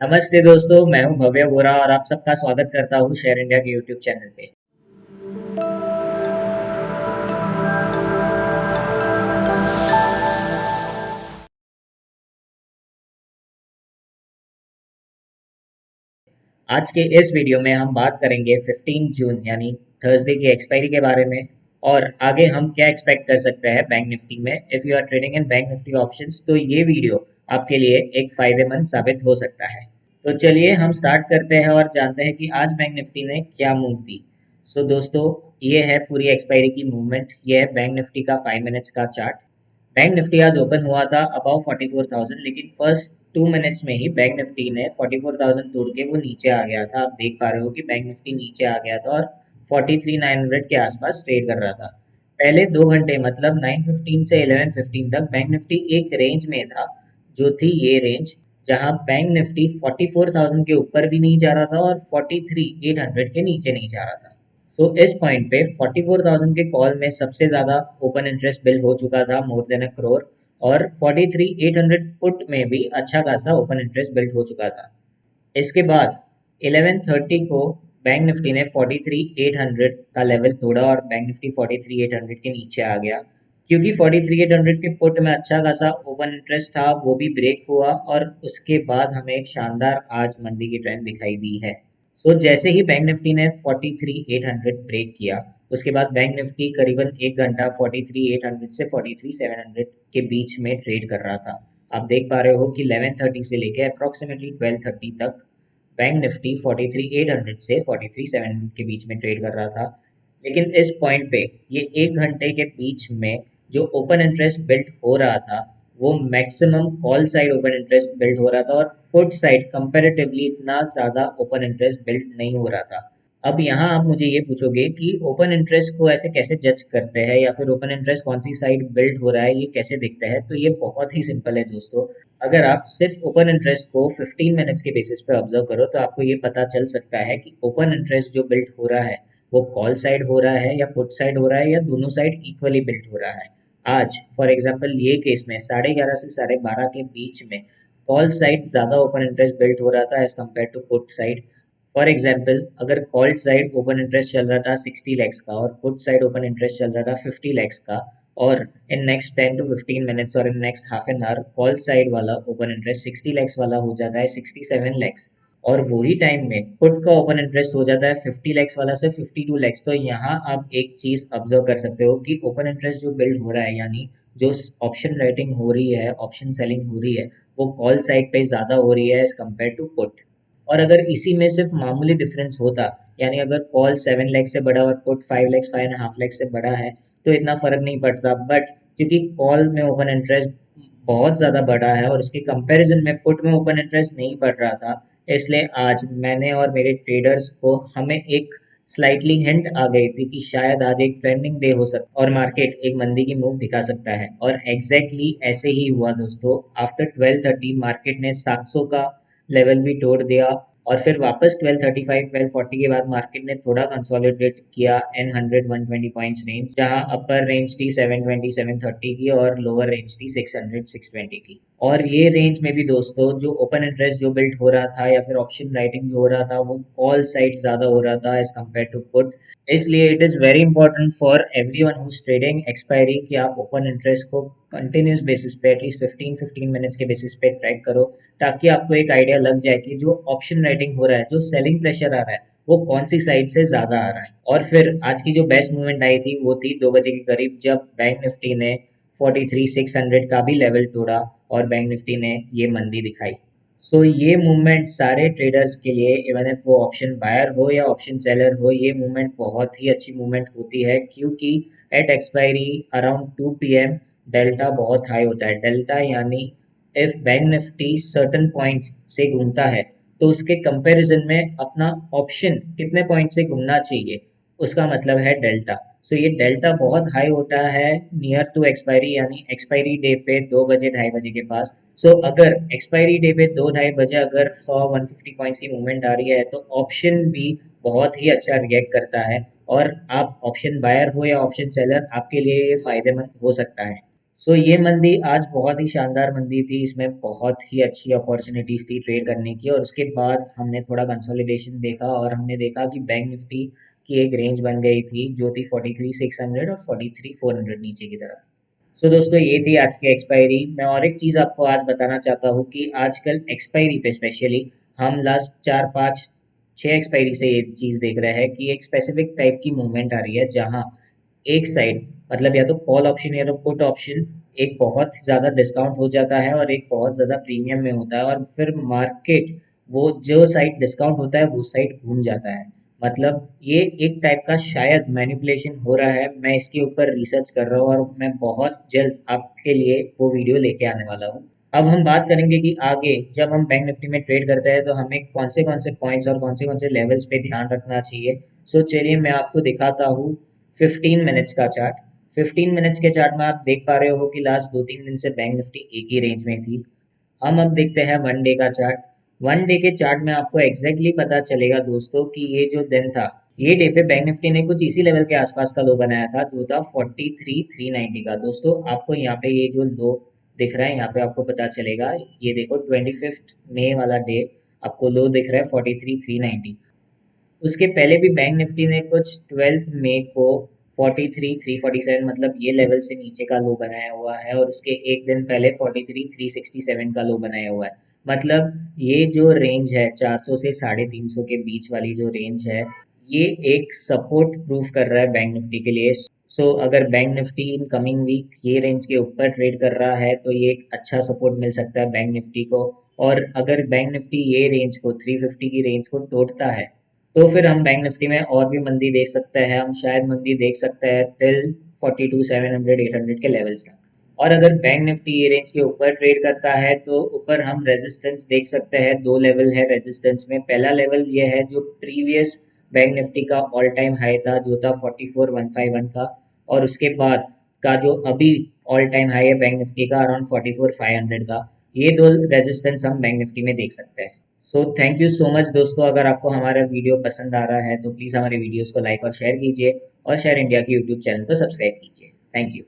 नमस्ते दोस्तों, मैं हूं भव्य वोरा और आप सबका स्वागत करता हूं शेयर इंडिया के यूट्यूब चैनल पे। आज के इस वीडियो में हम बात करेंगे 15 जून यानी थर्सडे की एक्सपायरी के बारे में और आगे हम क्या एक्सपेक्ट कर सकते हैं बैंक निफ्टी में। If you are trading in bank Nifty options तो ये वीडियो आपके लिए एक फायदेमंद साबित हो सकता है। तो चलिए हम स्टार्ट करते हैं और जानते हैं कि आज बैंक निफ्टी ने क्या मूव दी। दोस्तों, ये है पूरी एक्सपायरी की मूवमेंट। ये है बैंक निफ्टी का 5 मिनट्स का चार्ट। बैंक निफ्टी आज ओपन हुआ था अबाव 44,000, लेकिन फर्स्ट 2 मिनट्स में ही बैंक निफ्टी ने 44,000 तोड़ के वो नीचे आ गया था। आप देख पा रहे हो कि बैंक निफ्टी नीचे आ गया था और 43,900 के आसपास ट्रेड कर रहा था। पहले 2 घंटे मतलब 9:15 से 11:15 तक बैंक निफ्टी एक रेंज में था, जो थी ये रेंज, जहां बैंक निफ्टी 44,000 के ऊपर भी नहीं जा रहा था और 43,800 के नीचे नहीं जा रहा था। इस पॉइंट पे 44,000 के कॉल में सबसे ज़्यादा ओपन इंटरेस्ट बिल्ड हो चुका था, मोर देन अ करोड़। और 43,800 पुट में भी अच्छा खासा ओपन इंटरेस्ट बिल्ड हो चुका था। इसके बाद 11:30 को बैंक निफ्टी ने 43,800 का लेवल तोड़ा और बैंक निफ्टी 43,800 के नीचे आ गया। क्योंकि 43,800 के पुट में अच्छा खासा ओपन इंटरेस्ट था, वो भी ब्रेक हुआ और उसके बाद हमें एक शानदार आज मंदी की ट्रेंड दिखाई दी है। जैसे ही बैंक निफ्टी ने 43,800 ब्रेक किया, उसके बाद बैंक निफ्टी करीबन 1 घंटा 43,800 से 43,700 के बीच में ट्रेड कर रहा था। आप देख पा रहे हो कि 11:30 से लेके अप्रॉक्सीमेटली 12:30 तक बैंक निफ्टी 43,800 से 43,700 के बीच में ट्रेड कर रहा था। लेकिन इस पॉइंट पे ये 1 घंटे के बीच में जो ओपन इंटरेस्ट बिल्ड हो रहा था, वो maximum call side open interest build हो रहा था और पुट साइड कंपैरेटिवली इतना ज़्यादा ओपन इंटरेस्ट बिल्ड नहीं हो रहा था। अब यहाँ आप मुझे ये पूछोगे कि ओपन इंटरेस्ट को ऐसे कैसे जज करते हैं या फिर ओपन इंटरेस्ट कौन सी साइड बिल्ड हो रहा है, ये कैसे दिखता है। तो ये बहुत ही सिंपल है दोस्तों। अगर आप सिर्फ ओपन इंटरेस्ट को 15 मिनट्स के बेसिस पे ऑब्जर्व करो तो आपको ये पता चल सकता है कि ओपन इंटरेस्ट जो बिल्ड हो रहा है वो कॉल साइड हो रहा है या पुट साइड हो रहा है या दोनों साइड इक्वली बिल्ड हो रहा है। आज फॉर एग्जांपल ये केस में 11:30 से 12:30 के बीच में कॉल साइड ज़्यादा ओपन इंटरेस्ट बिल्ड हो रहा था as compared to put side. For example, अगर कॉल साइड ओपन इंटरेस्ट चल रहा था 60 लैक्स का और पुट साइड ओपन इंटरेस्ट चल रहा था 50 लैक्स का, और इन नेक्स्ट 10 to 15 मिनट्स और in next half an hour call side वाला ओपन इंटरेस्ट 60 लैक्स वाला हो जाता है 67 लैक्स, और वही टाइम में पुट का ओपन इंटरेस्ट हो जाता है 50 लैक्स वाला से 52 लैक्स। तो यहाँ आप एक चीज ऑब्जर्व कर सकते हो कि ओपन इंटरेस्ट जो बिल्ड हो रहा है, यानी जो ऑप्शन राइटिंग हो रही है, ऑप्शन सेलिंग हो रही है, वो कॉल साइड पे ज्यादा हो रही है एज कम्पेयर टू पुट। और अगर इसी में सिर्फ मामूली डिफरेंस होता, यानी अगर कॉल 7 लाख से बड़ा और पुट 5 लाख 5.5 लाख से बड़ा है, तो इतना फर्क नहीं पड़ता। बट क्योंकि कॉल में ओपन इंटरेस्ट बहुत ज़्यादा बड़ा है और उसके कंपैरिजन में पुट में ओपन इंटरेस्ट नहीं बढ़ रहा था, इसलिए आज मैंने और मेरे ट्रेडर्स को हमें एक स्लाइटली हिंट आ गई थी कि शायद आज एक ट्रेंडिंग डे हो सकता और मार्केट एक मंदी की मूव दिखा सकता है। और एग्जैक्टली ऐसे ही हुआ दोस्तों। आफ्टर 12:30 मार्केट ने 700 का लेवल भी तोड़ दिया और फिर वापस 12:35 12:40 के बाद मार्केट ने थोड़ा कंसोलिडेट किया एन 100 120 पॉइंट्स रेंज, जहां अपर रेंज थी 720 730 की और लोअर रेंज थी 600 620 की। और ये रेंज में भी दोस्तों जो ओपन इंटरेस्ट जो बिल्ड हो रहा था या फिर ऑप्शन राइटिंग जो हो रहा था, वो कॉल साइड ज्यादा हो रहा था एज कम्पेयर टू पुट। इसलिए it is very important for everyone who is trading expiry कि आप ओपन इंटरेस्ट को कंटिन्यूस बेसिस पे एटलीस्ट 15 मिनट्स के बेसिस पे ट्रैक करो, ताकि आपको एक आइडिया लग जाए कि जो ऑप्शन राइटिंग हो रहा है, जो सेलिंग प्रेशर आ रहा है, वो कौन सी साइड से ज्यादा आ रहा है। और फिर आज की जो बेस्ट मूवमेंट आई थी वो थी 2 बजे के करीब, जब बैंक निफ्टी ने 43,600 का भी लेवल तोड़ा और बैंक निफ्टी ने ये मंदी दिखाई। ये मूवमेंट सारे ट्रेडर्स के लिए, इवन इफ वो ऑप्शन बायर हो या ऑप्शन सेलर हो, ये मूवमेंट बहुत ही अच्छी मूवमेंट होती है, क्योंकि at expiry around 2 PM delta बहुत हाई होता है। डेल्टा यानी if bank Nifty certain point से घूमता है तो उसके कंपैरिजन में अपना ऑप्शन कितने पॉइंट से घूमना चाहिए, उसका मतलब है डेल्टा। ये डेल्टा बहुत हाई होता है नियर टू एक्सपायरी, यानी एक्सपायरी डे पे 2 बजे 2:30 बजे के पास। अगर एक्सपायरी डे पे 2 2:30 बजे अगर 100 150 पॉइंट्स की मूवमेंट आ रही है तो ऑप्शन भी बहुत ही अच्छा रिएक्ट करता है, और आप ऑप्शन बायर हो या ऑप्शन सेलर, आपके लिए ये फायदेमंद हो सकता है। सो ये मंदी आज बहुत ही शानदार मंदी थी, इसमें बहुत ही अच्छी अपॉर्चुनिटीज थी ट्रेड करने की। और उसके बाद हमने थोड़ा कंसोलिडेशन देखा और हमने देखा कि बैंक निफ्टी की एक रेंज बन गई थी जो थी 43,600 और 43,400 नीचे की तरफ। सो दोस्तों ये थी आज की एक्सपायरी। मैं और एक चीज़ आपको आज बताना चाहता हूँ कि आजकल एक्सपायरी पे स्पेशली हम लास्ट 4 5 6 एक्सपायरी से ये चीज़ देख रहे हैं कि एक स्पेसिफिक टाइप की मूवमेंट आ रही है, जहाँ एक साइड मतलब या तो कॉल ऑप्शन या तो पुट ऑप्शन एक बहुत ज़्यादा डिस्काउंट हो जाता है और एक बहुत ज़्यादा प्रीमियम में होता है, और फिर मार्केट वो जो साइड डिस्काउंट होता है वो साइड घूम जाता है। मतलब ये एक टाइप का शायद मैनिपुलेशन हो रहा है। मैं इसके ऊपर रिसर्च कर रहा हूँ और मैं बहुत जल्द आपके लिए वो वीडियो लेके आने वाला हूँ। अब हम बात करेंगे कि आगे जब हम बैंक निफ्टी में ट्रेड करते हैं तो हमें कौन से पॉइंट्स और कौन से लेवल्स पे ध्यान रखना चाहिए। सो चलिए मैं आपको दिखाता हूँ 15 मिनट्स का चार्ट। 15 मिनट्स के चार्ट में आप देख पा रहे हो कि लास्ट 2 3 दिन से बैंक निफ्टी एक ही रेंज में थी। हम अब देखते हैं 1 डे का चार्ट। 1 डे के चार्ट में आपको एग्जैक्टली पता चलेगा दोस्तों कि ये जो दिन था, ये डे पे बैंक निफ्टी ने कुछ इसी लेवल के आसपास का लो बनाया था जो था 43,390 का। दोस्तों आपको यहाँ पे ये जो लो दिख रहा है, यहाँ पे आपको पता चलेगा, ये देखो 25 मई वाला डे आपको लो दिख रहा है 43,390। उसके पहले भी बैंक निफ्टी ने कुछ 12 मई को 43,347 मतलब ये लेवल से नीचे का लो बनाया हुआ है, और उसके एक दिन पहले 43,367 का लो बनाया हुआ है। मतलब ये जो रेंज है 400 से 350 के बीच वाली जो रेंज है, ये एक सपोर्ट प्रूफ कर रहा है बैंक निफ्टी के लिए। सो अगर bank Nifty in coming week ये रेंज के ऊपर ट्रेड कर रहा है तो ये एक अच्छा सपोर्ट मिल सकता है बैंक निफ्टी को। और अगर बैंक निफ्टी ये रेंज को 350 की रेंज को तोड़ता है तो फिर हम बैंक निफ्टी में और भी मंदी देख सकते हैं। हम शायद मंदी देख सकते हैं टिल 42,700 800 के लेवल्स तक। और अगर बैंक निफ्टी ये रेंज के ऊपर ट्रेड करता है तो ऊपर हम रेजिस्टेंस देख सकते हैं। दो लेवल है रेजिस्टेंस में। पहला लेवल ये है जो प्रीवियस बैंक निफ्टी का ऑल टाइम हाई था जो था 44,151 का, और उसके बाद का जो अभी ऑल टाइम हाई है बैंक निफ्टी का अराउंड 44,500 का। ये दो रेजिस्टेंस हम बैंक निफ्टी में देख सकते हैं। So thank you so much दोस्तों। अगर आपको हमारा वीडियो पसंद आ रहा है तो प्लीज़ हमारे वीडियोस को लाइक और शेयर कीजिए, और शेयर इंडिया के यूट्यूब चैनल को सब्सक्राइब कीजिए। Thank you.